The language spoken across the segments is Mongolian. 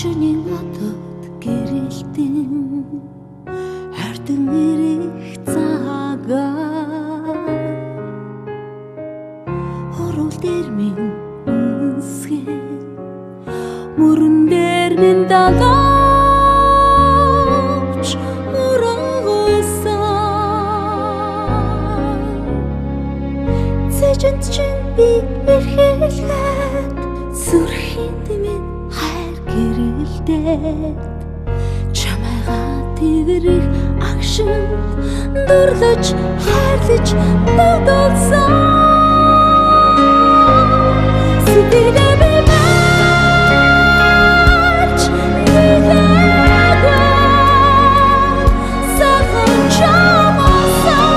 Шөнийн одод гэрэлтэн хайрдан ирэх цагаа орол дээр минь үнсгээ мөрөн дээр минь дагавч мөрөнгөсөн цэжэнд чинь би эрхэлгээд сүрхэнд минь хайр гэрэлдээд чамайгаа тэрэх агшинд дурлаж хайрлаж дагуулсан Sütüne bir maç Nilagwa Sakın çamazsan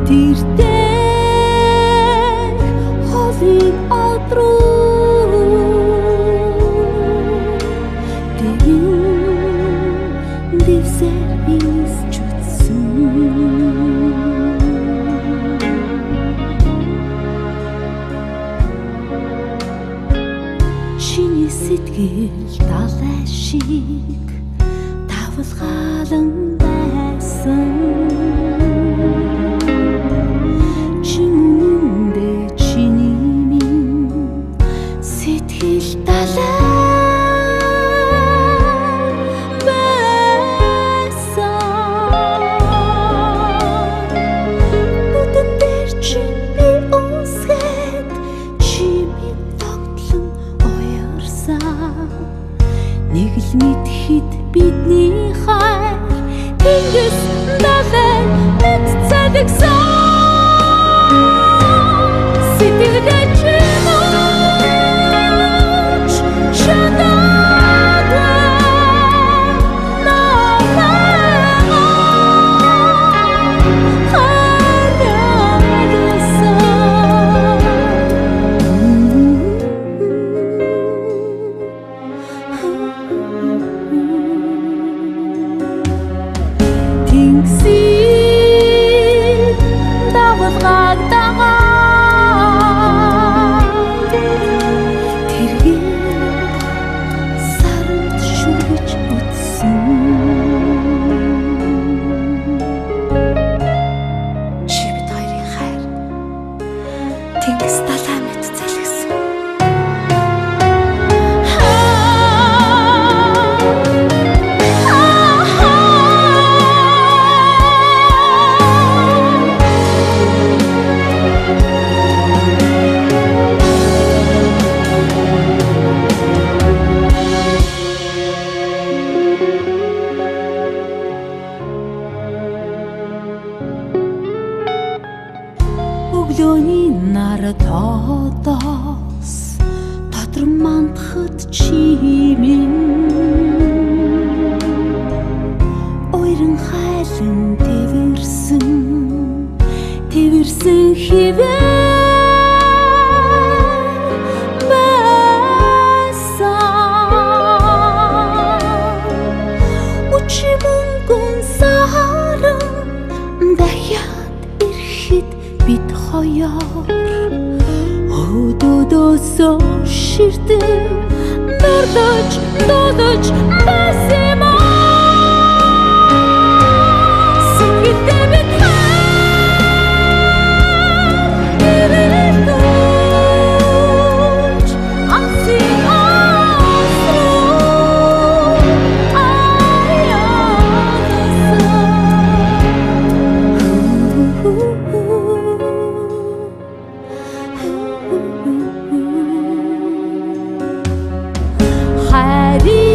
Dirde Hovin altru Sevgimiz çötsün Чиний сэтгэл далай шиг тавлгаалan байсан Чинүндэ чиний минь сэтгэл далай Нэг л мэдхэд бидний хайр тэнгис далай мэд цадагсан сэтгэлдээ чимээч шатагва Тэнгис далай мэд залгсан Өглөөний нар тоодоос дотор мандахад чимэн Ойрон хайлан тэрсэн хивээр байсан Учи мөнгөн саран дахиад ирэхэд бид хоёр өдөөдөөсөө ширтэн додож байсан Сэтгэлдээ бид хайрлаж амсын Hari